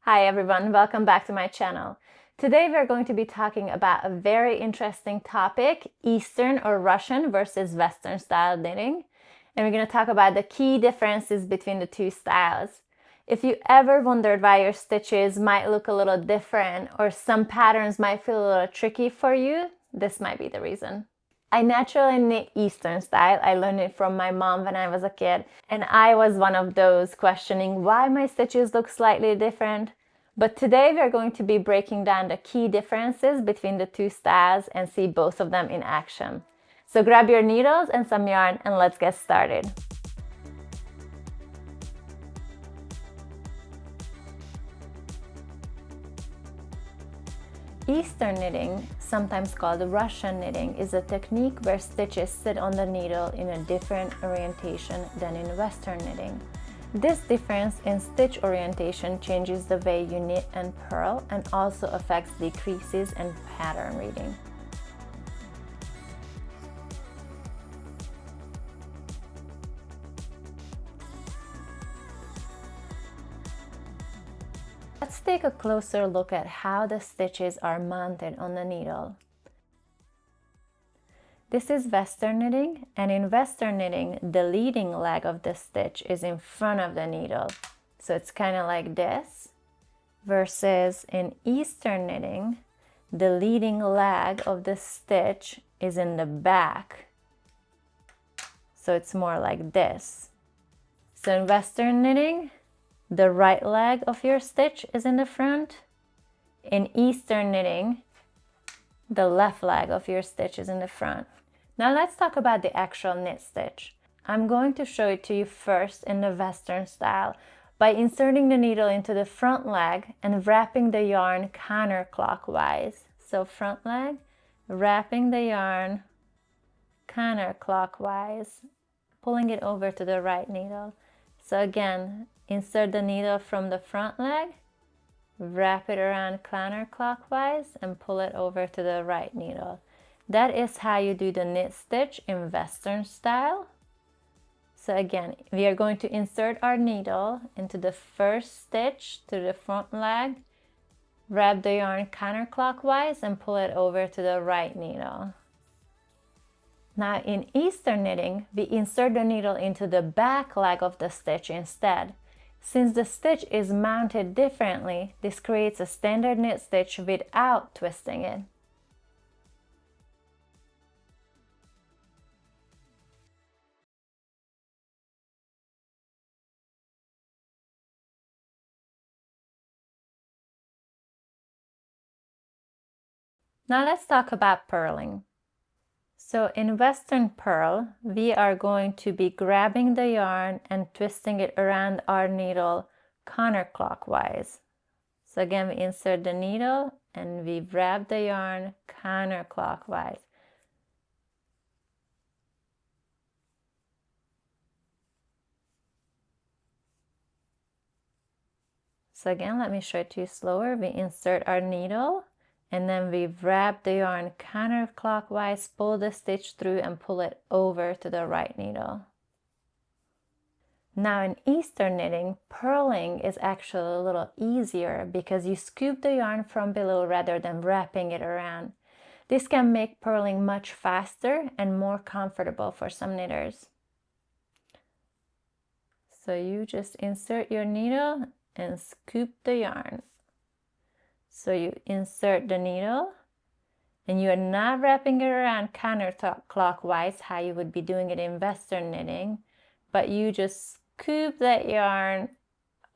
Hi everyone, welcome back to my channel. Today we're going to be talking about a very interesting topic, Eastern or Russian versus Western style knitting. And we're going to talk about the key differences between the two styles. If you ever wondered why your stitches might look a little different or some patterns might feel a little tricky for you, this might be the reason. I naturally knit Eastern style. I learned it from my mom when I was a kid, and I was one of those questioning why my stitches look slightly different. But today we're going to be breaking down the key differences between the two styles and see both of them in action. So grab your needles and some yarn and let's get started. Eastern knitting, sometimes called Russian knitting, is a technique where stitches sit on the needle in a different orientation than in Western knitting. This difference in stitch orientation changes the way you knit and purl and also affects the creases and pattern reading. Let's take a closer look at how the stitches are mounted on the needle. This is Western knitting, and in Western knitting, the leading leg of the stitch is in front of the needle. So it's kind of like this, versus in Eastern knitting, the leading leg of the stitch is in the back. So it's more like this. So in Western knitting, the right leg of your stitch is in the front. In Eastern knitting, the left leg of your stitch is in the front. Now let's talk about the actual knit stitch. I'm going to show it to you first in the Western style by inserting the needle into the front leg and wrapping the yarn counterclockwise. So front leg, wrapping the yarn counterclockwise, pulling it over to the right needle. So again, insert the needle from the front leg, wrap it around counterclockwise and pull it over to the right needle. That is how you do the knit stitch in Western style. So again, we are going to insert our needle into the first stitch to the front leg, wrap the yarn counterclockwise and pull it over to the right needle. Now in Eastern knitting, we insert the needle into the back leg of the stitch instead. Since the stitch is mounted differently, this creates a standard knit stitch without twisting it. Now let's talk about purling. So in Western purl, we are going to be grabbing the yarn and twisting it around our needle counterclockwise. So again, we insert the needle and we wrap the yarn counterclockwise. So again, let me show it to you slower. We insert our needle and then we wrap the yarn counterclockwise, pull the stitch through and pull it over to the right needle. Now in Eastern knitting, purling is actually a little easier because you scoop the yarn from below rather than wrapping it around. This can make purling much faster and more comfortable for some knitters. So you just insert your needle and scoop the yarn. So you insert the needle and you are not wrapping it around counterclockwise how you would be doing it in Western knitting, but you just scoop that yarn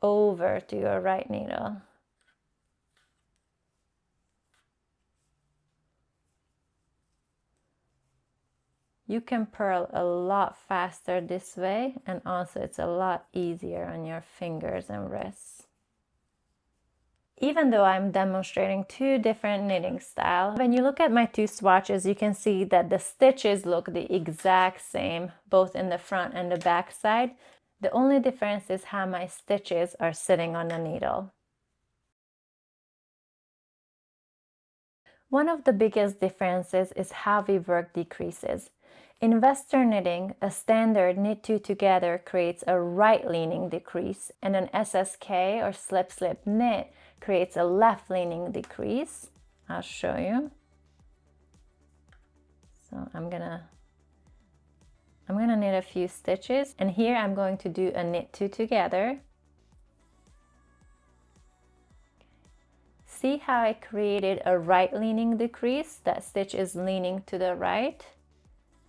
over to your right needle. You can purl a lot faster this way, and also it's a lot easier on your fingers and wrists. Even though I'm demonstrating two different knitting styles, when you look at my two swatches, you can see that the stitches look the exact same, both in the front and the back side. The only difference is how my stitches are sitting on the needle. One of the biggest differences is how we work the creases. In Western knitting, a standard knit two together creates a right-leaning decrease, and an SSK or slip-slip knit creates a left-leaning decrease. I'll show you. So I'm gonna knit a few stitches, and here I'm going to do a knit two together. See how I created a right-leaning decrease? That stitch is leaning to the right.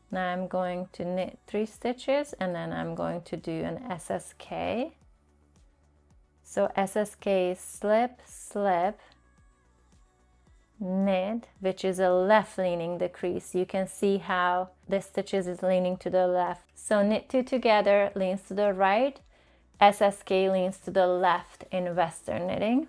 Now I'm going to knit 3 stitches, and then I'm going to do an SSK. So SSK is slip, slip, knit, which is a left-leaning decrease. You can see how the stitches is leaning to the left. So knit 2 together leans to the right, SSK leans to the left in Western knitting.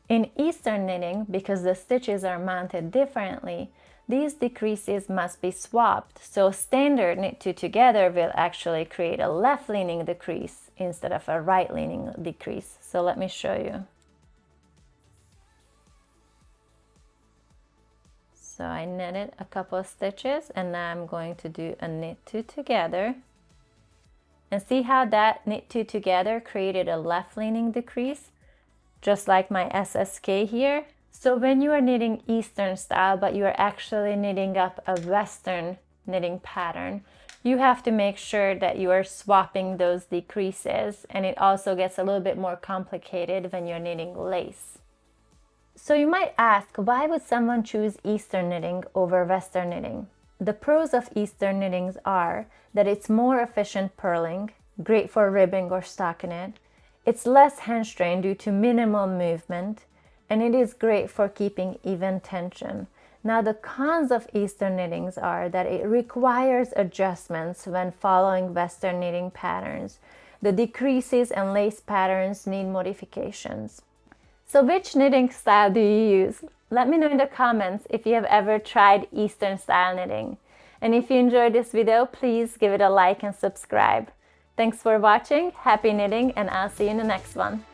In Eastern knitting, because the stitches are mounted differently, these decreases must be swapped. So standard knit 2 together will actually create a left-leaning decrease instead of a right-leaning decrease. So let me show you. So I knitted a couple of stitches, and now I'm going to do a knit 2 together. And see how that knit 2 together created a left-leaning decrease, just like my SSK here. So when you are knitting Eastern style, but you are actually knitting up a Western knitting pattern, you have to make sure that you are swapping those decreases, and it also gets a little bit more complicated when you're knitting lace. So you might ask, why would someone choose Eastern knitting over Western knitting? The pros of Eastern knittings are that it's more efficient purling, great for ribbing or stockinette. It's less hand strain due to minimal movement, and it is great for keeping even tension. Now the cons of Eastern knittings are that it requires adjustments when following Western knitting patterns. The decreases and lace patterns need modifications. So which knitting style do you use? Let me know in the comments if you have ever tried Eastern style knitting. And if you enjoyed this video, please give it a like and subscribe. Thanks for watching, happy knitting, and I'll see you in the next one.